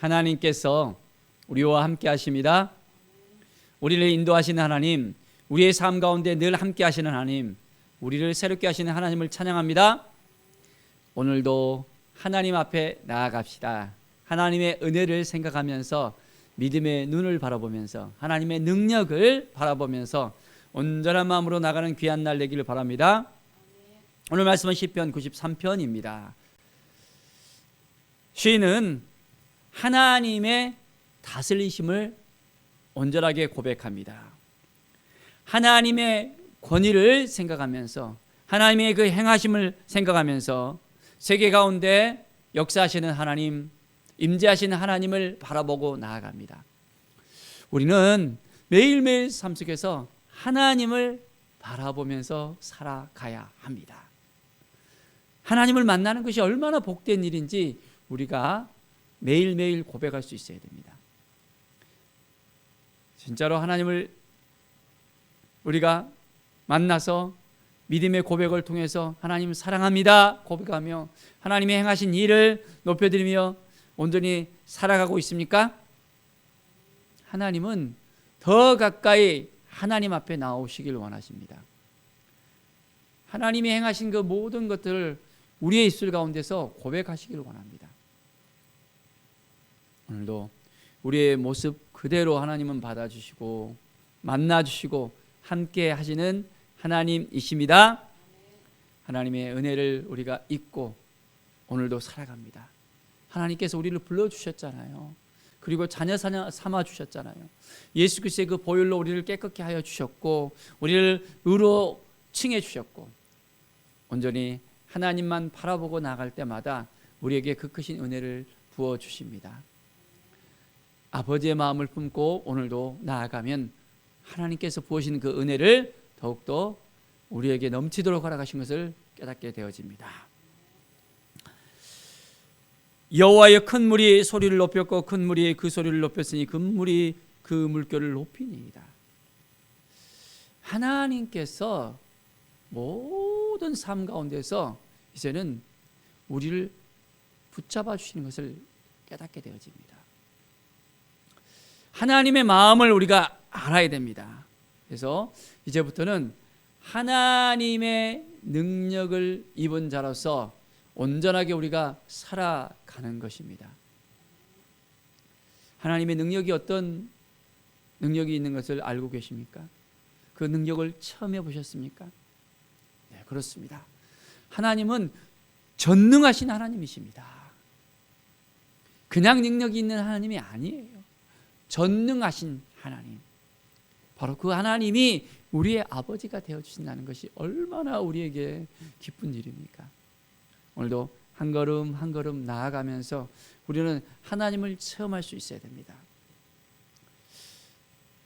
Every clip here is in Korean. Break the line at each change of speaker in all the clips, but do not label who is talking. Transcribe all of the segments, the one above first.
하나님께서 우리와 함께 하십니다. 우리를 인도하시는 하나님, 우리의 삶 가운데 늘 함께 하시는 하나님, 우리를 새롭게 하시는 하나님을 찬양합니다. 오늘도 하나님 앞에 나아갑시다. 하나님의 은혜를 생각하면서 믿음의 눈을 바라보면서 하나님의 능력을 바라보면서 온전한 마음으로 나가는 귀한 날 되기를 바랍니다. 오늘 말씀은 시편 93편입니다. 시인은 하나님의 다스리심을 온전하게 고백합니다. 하나님의 권위를 생각하면서 하나님의 그 행하심을 생각하면서 세계 가운데 역사하시는 하나님, 임재하시는 하나님을 바라보고 나아갑니다. 우리는 매일매일 삶 속에서 하나님을 바라보면서 살아가야 합니다. 하나님을 만나는 것이 얼마나 복된 일인지 우리가 매일매일 고백할 수 있어야 됩니다. 진짜로 하나님을 우리가 만나서 믿음의 고백을 통해서 하나님 사랑합니다 고백하며 하나님의 행하신 일을 높여드리며 온전히 살아가고 있습니까? 하나님은 더 가까이 하나님 앞에 나오시길 원하십니다. 하나님이 행하신 그 모든 것들을 우리의 입술 가운데서 고백하시길 원합니다. 오늘도 우리의 모습 그대로 하나님은 받아주시고 만나주시고 함께 하시는 하나님이십니다. 하나님의 은혜를 우리가 잊고 오늘도 살아갑니다. 하나님께서 우리를 불러주셨잖아요. 그리고 자녀 삼아 주셨잖아요. 예수 그리스도의 그 보혈로 우리를 깨끗게 하여 주셨고 우리를 의로 칭해 주셨고 온전히 하나님만 바라보고 나갈 때마다 우리에게 그 크신 은혜를 부어주십니다. 아버지의 마음을 품고 오늘도 나아가면 하나님께서 부으신 그 은혜를 더욱더 우리에게 넘치도록 허락하신 것을 깨닫게 되어집니다. 여호와의 큰 물이 소리를 높였고 큰 물이 그 소리를 높였으니 큰 물이 그 물결을 높이니이다. 하나님께서 모든 삶 가운데서 이제는 우리를 붙잡아 주시는 것을 깨닫게 되어집니다. 하나님의 마음을 우리가 알아야 됩니다. 그래서 이제부터는 하나님의 능력을 입은 자로서 온전하게 우리가 살아가는 것입니다. 하나님의 능력이 어떤 능력이 있는 것을 알고 계십니까? 그 능력을 처음 해보셨습니까? 네, 그렇습니다. 하나님은 전능하신 하나님이십니다. 그냥 능력이 있는 하나님이 아니에요. 전능하신 하나님, 바로 그 하나님이 우리의 아버지가 되어주신다는 것이 얼마나 우리에게 기쁜 일입니까? 오늘도 한 걸음 한 걸음 나아가면서 우리는 하나님을 체험할 수 있어야 됩니다.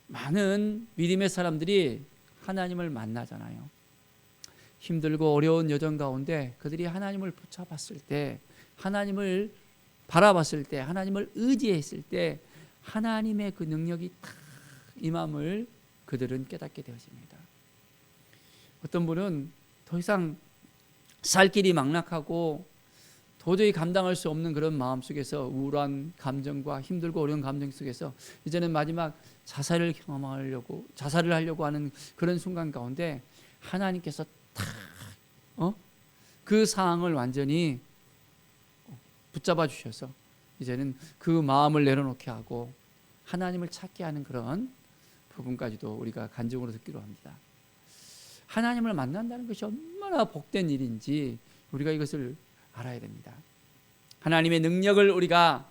많은 믿음의 사람들이 하나님을 만나잖아요. 힘들고 어려운 여정 가운데 그들이 하나님을 붙잡았을 때, 하나님을 바라봤을 때, 하나님을 의지했을 때 하나님의 그 능력이 탁 임함을 그들은 깨닫게 되어집니다. 어떤 분은 더 이상 살 길이 막락하고 도저히 감당할 수 없는 그런 마음 속에서 우울한 감정과 힘들고 어려운 감정 속에서 이제는 마지막 자살을 하려고 하는 그런 순간 가운데 하나님께서 탁 그 상황을 완전히 붙잡아 주셔서 이제는 그 마음을 내려놓게 하고 하나님을 찾게 하는 그런 부분까지도 우리가 간증으로 듣기로 합니다. 하나님을 만난다는 것이 얼마나 복된 일인지 우리가 이것을 알아야 됩니다. 하나님의 능력을 우리가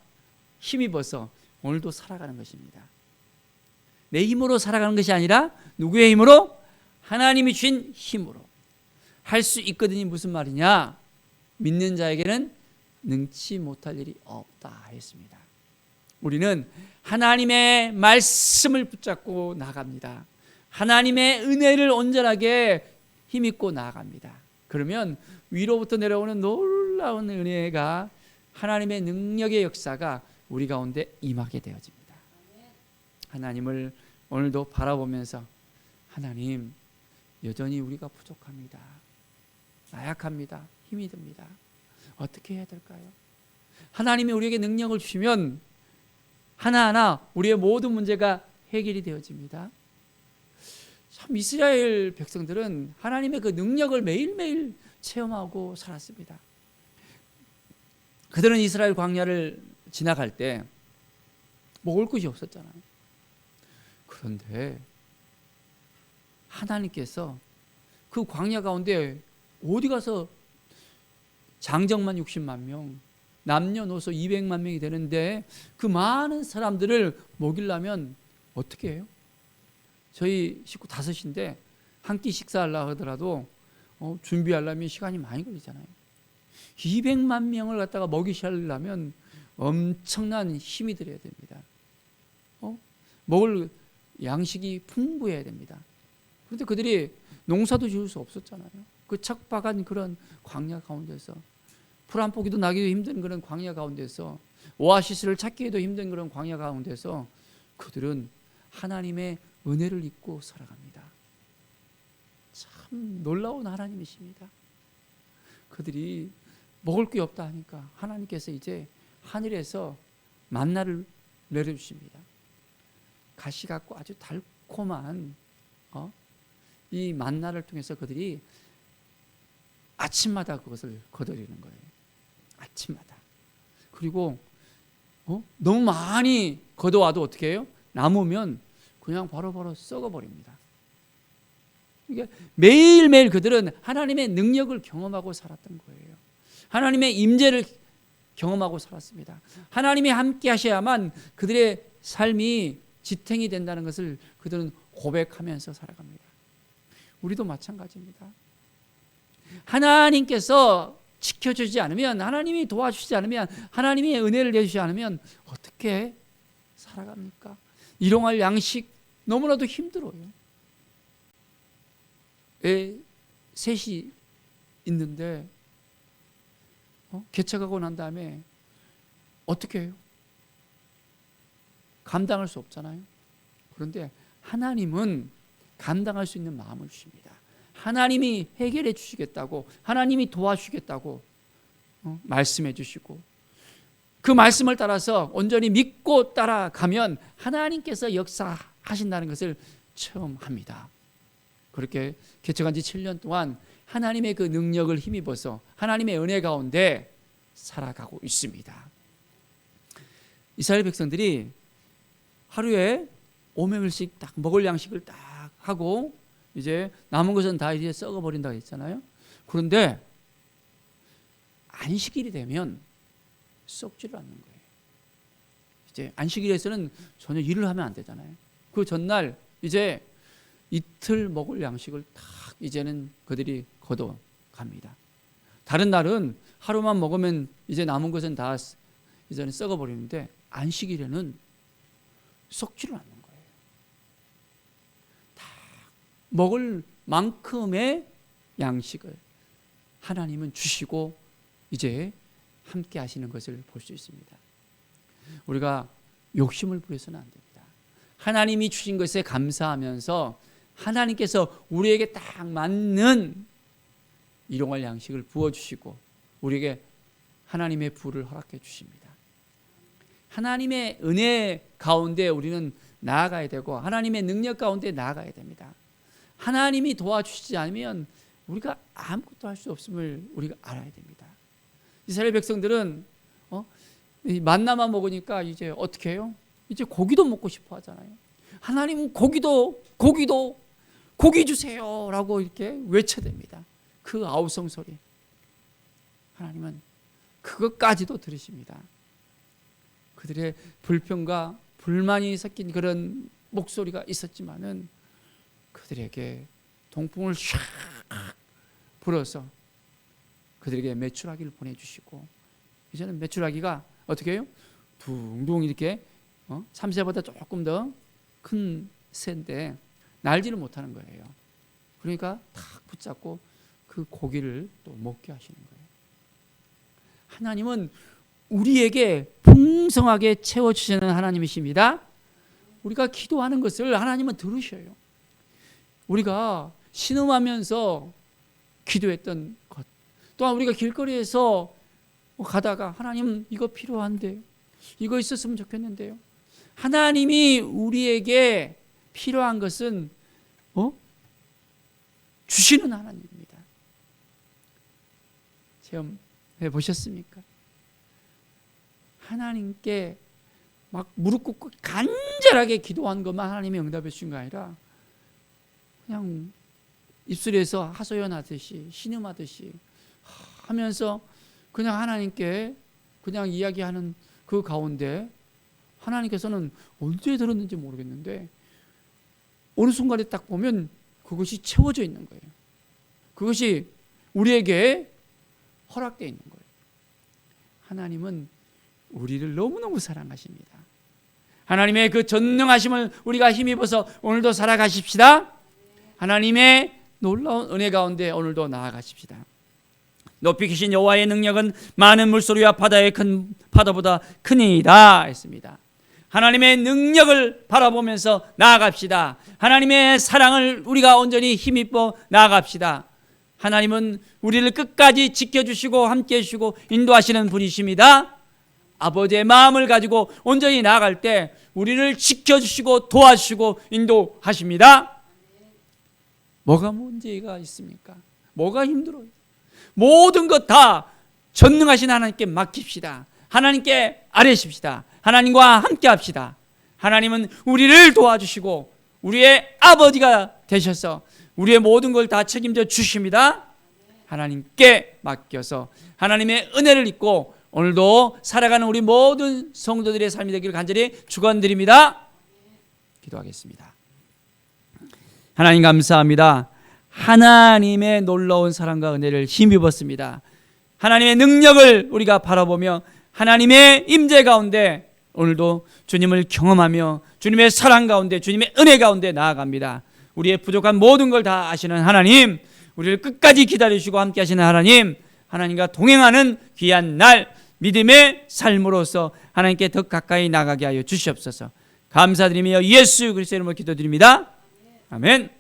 힘입어서 오늘도 살아가는 것입니다. 내 힘으로 살아가는 것이 아니라 누구의 힘으로? 하나님이 주신 힘으로 할 수 있거든요. 무슨 말이냐? 믿는 자에게는 능치 못할 일이 없다 했습니다. 우리는 하나님의 말씀을 붙잡고 나갑니다. 하나님의 은혜를 온전하게 힘입고 나아갑니다. 그러면 위로부터 내려오는 놀라운 은혜가 하나님의 능력의 역사가 우리 가운데 임하게 되어집니다. 하나님을 오늘도 바라보면서 하나님, 여전히 우리가 부족합니다. 나약합니다. 힘이 듭니다. 어떻게 해야 될까요? 하나님이 우리에게 능력을 주시면 하나하나 우리의 모든 문제가 해결이 되어집니다. 참 이스라엘 백성들은 하나님의 그 능력을 매일매일 체험하고 살았습니다. 그들은 이스라엘 광야를 지나갈 때 먹을 것이 없었잖아요. 그런데 하나님께서 그 광야 가운데 어디 가서 장정만 60만 명, 남녀노소 200만 명이 되는데 그 많은 사람들을 먹이려면 어떻게 해요? 저희 식구 5인데 한 끼 식사하려고 하더라도 준비하려면 시간이 많이 걸리잖아요. 200만 명을 갖다가 먹이시려면 엄청난 힘이 들어야 됩니다. 먹을 양식이 풍부해야 됩니다. 그런데 그들이 농사도 지을 수 없었잖아요. 그 척박한 그런 광야 가운데서 풀 한 포기도 나기도 힘든 그런 광야 가운데서 오아시스를 찾기에도 힘든 그런 광야 가운데서 그들은 하나님의 은혜를 잊고 살아갑니다. 참 놀라운 하나님이십니다. 그들이 먹을 게 없다 하니까 하나님께서 이제 하늘에서 만나를 내려주십니다. 가시 같고 아주 달콤한 이 만나를 통해서 그들이 아침마다 그것을 거두리는 거예요. 아침마다. 그리고 너무 많이 거둬와도 어떻게 해요? 남으면 그냥 바로바로 썩어버립니다. 이게 매일매일 그들은 하나님의 능력을 경험하고 살았던 거예요. 하나님의 임재를 경험하고 살았습니다. 하나님이 함께 하셔야만 그들의 삶이 지탱이 된다는 것을 그들은 고백하면서 살아갑니다. 우리도 마찬가지입니다. 하나님께서 지켜주지 않으면, 하나님이 도와주시지 않으면, 하나님이 은혜를 내주지 않으면 어떻게 살아갑니까? 일용할 양식 너무나도 힘들어요. 애 셋이 있는데 개척하고 난 다음에 어떻게 해요? 감당할 수 없잖아요. 그런데 하나님은 감당할 수 있는 마음을 주십니다. 하나님이 해결해 주시겠다고, 하나님이 도와주시겠다고 말씀해 주시고, 그 말씀을 따라서 온전히 믿고 따라가면 하나님께서 역사하신다는 것을 체험합니다. 그렇게 개척한 지 7년 동안 하나님의 그 능력을 힘입어서 하나님의 은혜 가운데 살아가고 있습니다. 이스라엘 백성들이 하루에 5명씩 딱 먹을 양식을 딱 하고 이제 남은 것은 다 이제 썩어버린다고 했잖아요. 그런데 안식일이 되면 썩지를 않는 거예요. 이제 안식일에서는 전혀 일을 하면 안 되잖아요. 그 전날 이제 이틀 먹을 양식을 딱 이제는 그들이 걷어갑니다. 다른 날은 하루만 먹으면 이제 남은 것은 다 이제는 썩어버리는데 안식일에는 썩지를 않는 거예요. 다 먹을 만큼의 양식을 하나님은 주시고 이제 함께 하시는 것을 볼 수 있습니다. 우리가 욕심을 부려서는 안 됩니다. 하나님이 주신 것에 감사하면서 하나님께서 우리에게 딱 맞는 일용할 양식을 부어주시고 우리에게 하나님의 부를 허락해 주십니다. 하나님의 은혜 가운데 우리는 나아가야 되고 하나님의 능력 가운데 나아가야 됩니다. 하나님이 도와주시지 않으면 우리가 아무것도 할 수 없음을 우리가 알아야 됩니다. 이스라엘 백성들은 만나만 먹으니까 이제 어떻게 해요? 이제 고기도 먹고 싶어 하잖아요. 하나님은 고기 주세요 라고 이렇게 외쳐댑니다. 그 아우성 소리. 하나님은 그것까지도 들으십니다. 그들의 불평과 불만이 섞인 그런 목소리가 있었지만은 그들에게 동풍을 샥 불어서 그들에게 메추라기를 보내주시고 이제는 메추라기가 어떻게 해요? 둥둥 이렇게 참새보다 조금 더 큰 새인데 날지를 못하는 거예요. 그러니까 탁 붙잡고 그 고기를 또 먹게 하시는 거예요. 하나님은 우리에게 풍성하게 채워주시는 하나님이십니다. 우리가 기도하는 것을 하나님은 들으셔요. 우리가 신음하면서 기도했던 것, 또한 우리가 길거리에서 가다가 하나님 이거 필요한데요, 이거 있었으면 좋겠는데요, 하나님이 우리에게 필요한 것은 주시는 하나님입니다. 체험해 보셨습니까? 하나님께 막 무릎 꿇고 간절하게 기도한 것만 하나님이 응답해 주신 거 아니라 그냥 입술에서 하소연하듯이 신음하듯이 하면서 그냥 하나님께 그냥 이야기하는 그 가운데 하나님께서는 언제 들었는지 모르겠는데 어느 순간에 딱 보면 그것이 채워져 있는 거예요. 그것이 우리에게 허락되어 있는 거예요. 하나님은 우리를 너무너무 사랑하십니다. 하나님의 그 전능하심을 우리가 힘입어서 오늘도 살아가십시다. 하나님의 놀라운 은혜 가운데 오늘도 나아가십시다. 높이 계신 여호와의 능력은 많은 물소리와 바다의 큰 파도보다 크니이다 했습니다. 하나님의 능력을 바라보면서 나아갑시다. 하나님의 사랑을 우리가 온전히 힘입어 나아갑시다. 하나님은 우리를 끝까지 지켜주시고 함께해 주시고 인도하시는 분이십니다. 아버지의 마음을 가지고 온전히 나아갈 때 우리를 지켜주시고 도와주시고 인도하십니다. 뭐가 문제가 있습니까? 뭐가 힘들어요? 모든 것 다 전능하신 하나님께 맡깁시다. 하나님께 아뢰십시다. 하나님과 함께 합시다. 하나님은 우리를 도와주시고 우리의 아버지가 되셔서 우리의 모든 걸 다 책임져 주십니다. 하나님께 맡겨서 하나님의 은혜를 입고 오늘도 살아가는 우리 모든 성도들의 삶이 되기를 간절히 축원드립니다. 기도하겠습니다. 하나님 감사합니다. 하나님의 놀라운 사랑과 은혜를 힘입었습니다. 하나님의 능력을 우리가 바라보며 하나님의 임재 가운데 오늘도 주님을 경험하며 주님의 사랑 가운데 주님의 은혜 가운데 나아갑니다. 우리의 부족한 모든 걸 다 아시는 하나님, 우리를 끝까지 기다리시고 함께 하시는 하나님, 하나님과 동행하는 귀한 날 믿음의 삶으로서 하나님께 더 가까이 나가게 하여 주시옵소서. 감사드리며 예수 그리스도의 이름으로 기도드립니다. 아멘.